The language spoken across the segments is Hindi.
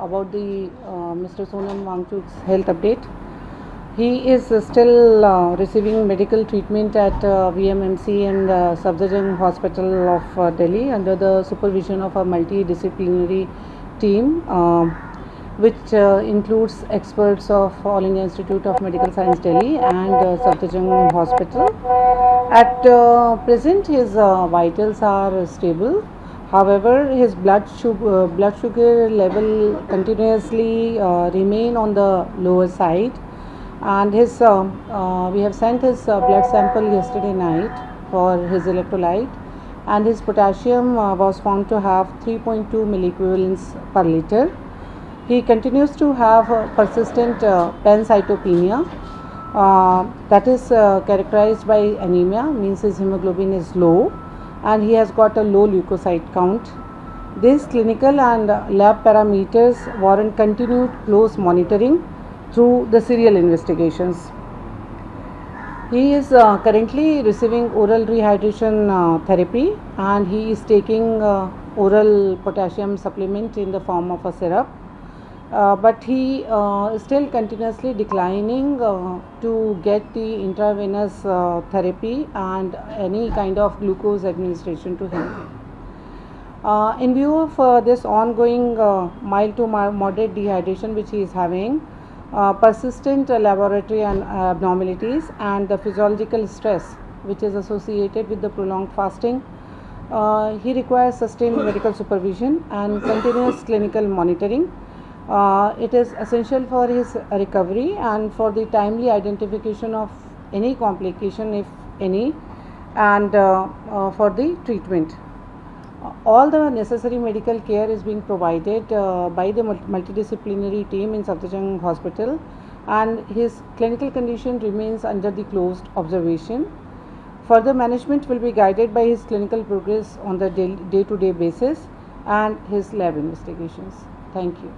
about the Mr. Sonam Wangchuk's health update. He is still receiving medical treatment at VMMC and Safdarjung Hospital of Delhi under the supervision of a multidisciplinary team, which includes experts of All India Institute of Medical Science Delhi and Safdarjung Hospital. At present, his vitals are stable. However, his blood sugar level continuously remain on the lower side, and his we have sent his blood sample yesterday night for his electrolyte, and his potassium was found to have 3.2 milliequivalents per liter. He continues to have persistent pancytopenia, that is characterized by anemia, means his hemoglobin is low, and he has got a low leukocyte count. These clinical and lab parameters warrant continued close monitoring through the serial investigations. He is currently receiving oral rehydration therapy, and he is taking oral potassium supplement in the form of a syrup. But he is still continuously declining to get the intravenous therapy and any kind of glucose administration to him. In view of this ongoing mild to moderate dehydration which he is having, persistent laboratory and abnormalities, and the physiological stress which is associated with the prolonged fasting, he requires sustained medical supervision and continuous clinical monitoring. It is essential for his recovery and for the timely identification of any complication, if any, and for the treatment. All the necessary medical care is being provided by the multidisciplinary team in Safdarjung Hospital, and his clinical condition remains under the close observation. Further management will be guided by his clinical progress on the day-to-day basis and his lab investigations. Thank you.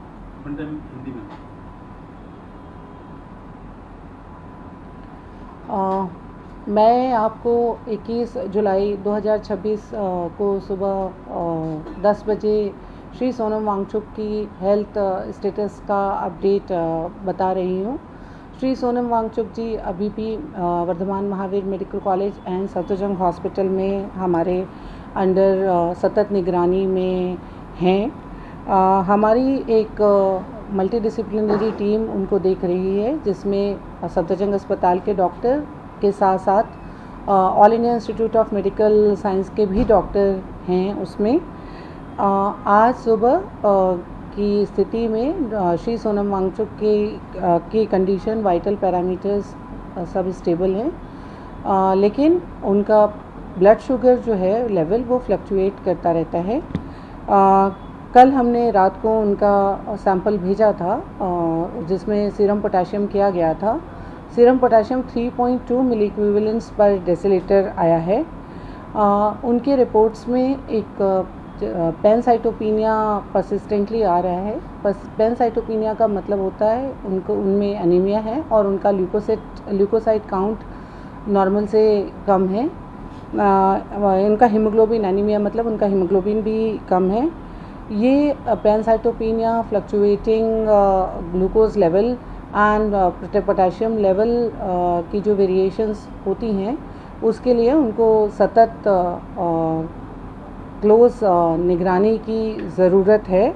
मैं आपको 21 जुलाई 2026 को सुबह 10 बजे श्री सोनम वांगचुक की हेल्थ स्टेटस का अपडेट बता रही हूँ। श्री सोनम वांगचुक जी अभी भी Vardhman Mahavir medical college and Safdarjung hospital में हमारे अंडर सतत निगरानी में हैं। हमारी एक मल्टीडिसिप्लिनरी टीम उनको देख रही है, जिसमें सफदरजंग अस्पताल के डॉक्टर के साथ साथ all India institute of medical science के भी डॉक्टर हैं उसमें। आज सुबह की स्थिति में श्री सोनम वांगचुक की कंडीशन, वाइटल पैरामीटर्स सब स्टेबल हैं, लेकिन उनका ब्लड शुगर जो है लेवल वो फ्लक्चुएट करता रहता है। कल हमने रात को उनका सैंपल भेजा था जिसमें सीरम पोटेशियम किया गया था। सीरम पोटेशियम 3.2 मिलीक्विवेलेंट्स पर डेसीलीटर आया है। उनके रिपोर्ट्स में एक पैनसाइटोपिनिया परसिस्टेंटली आ रहा है। पैनसाइटोपिनिया का मतलब होता है उनमें एनीमिया है और उनका ल्यूकोसाइट काउंट नॉर्मल से कम है। उनका हीमोग्लोबिन, एनीमिया मतलब उनका हीमोग्लोबिन भी कम है। ये pancytopenia, fluctuating glucose level and potassium level की जो वेरिएशंस होती हैं उसके लिए उनको सतत क्लोज निगरानी की ज़रूरत है।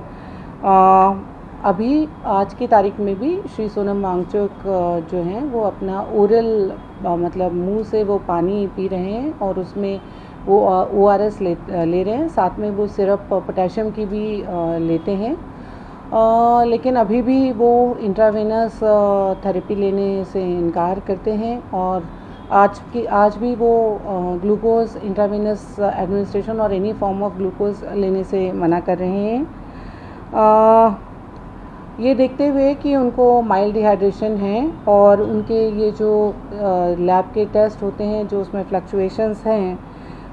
अभी आज की तारीख में भी श्री सोनम वांगचुक जो हैं वो अपना ओरल मतलब मुंह से वो पानी पी रहे हैं और उसमें वो ORS ले रहे हैं, साथ में वो सिरप पोटेशियम की भी लेते हैं। लेकिन अभी भी वो इंट्रावेनस थेरेपी लेने से इनकार करते हैं और आज भी वो ग्लूकोज इंट्रावेनस एडमिनिस्ट्रेशन और एनी फॉर्म ऑफ ग्लूकोज लेने से मना कर रहे हैं। ये देखते हुए कि उनको माइल्ड डिहाइड्रेशन है और उनके ये जो लैब के टेस्ट होते हैं जो उसमें फ्लक्चुएशंस हैं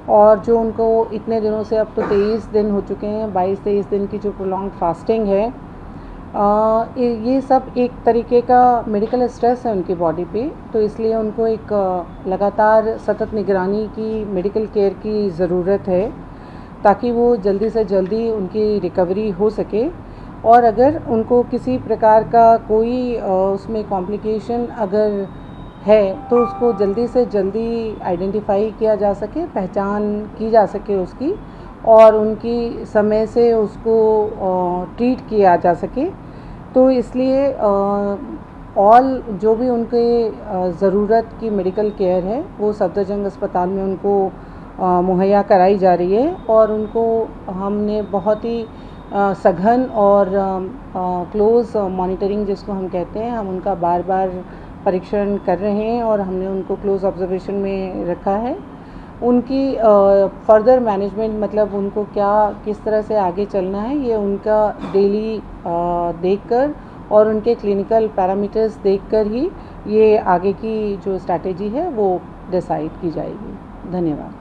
और जो उनको इतने दिनों से, अब तो 23 दिन हो चुके हैं, 22-23 दिन की जो प्रोलॉन्ग फास्टिंग है, ये सब एक तरीके का मेडिकल स्ट्रेस है उनकी बॉडी पे। तो इसलिए उनको एक लगातार सतत निगरानी की मेडिकल केयर की ज़रूरत है ताकि वो जल्दी से जल्दी उनकी रिकवरी हो सके। और अगर उनको किसी प्रकार का कोई उसमें कॉम्प्लिकेशन अगर है तो उसको जल्दी से जल्दी आइडेंटिफाई किया जा सके, पहचान की जा सके उसकी, और उनकी समय से उसको ट्रीट किया जा सके। तो इसलिए ऑल जो भी उनके ज़रूरत की मेडिकल केयर है वो सफदरजंग अस्पताल में उनको मुहैया कराई जा रही है, और उनको हमने बहुत ही सघन और क्लोज़ मॉनिटरिंग जिसको हम कहते हैं, हम उनका बार बार परीक्षण कर रहे हैं और हमने उनको क्लोज ऑब्जर्वेशन में रखा है। उनकी फर्दर मैनेजमेंट, मतलब उनको क्या किस तरह से आगे चलना है, ये उनका डेली देखकर और उनके क्लिनिकल पैरामीटर्स देखकर ही ये आगे की जो स्ट्रैटेजी है वो डिसाइड की जाएगी। धन्यवाद।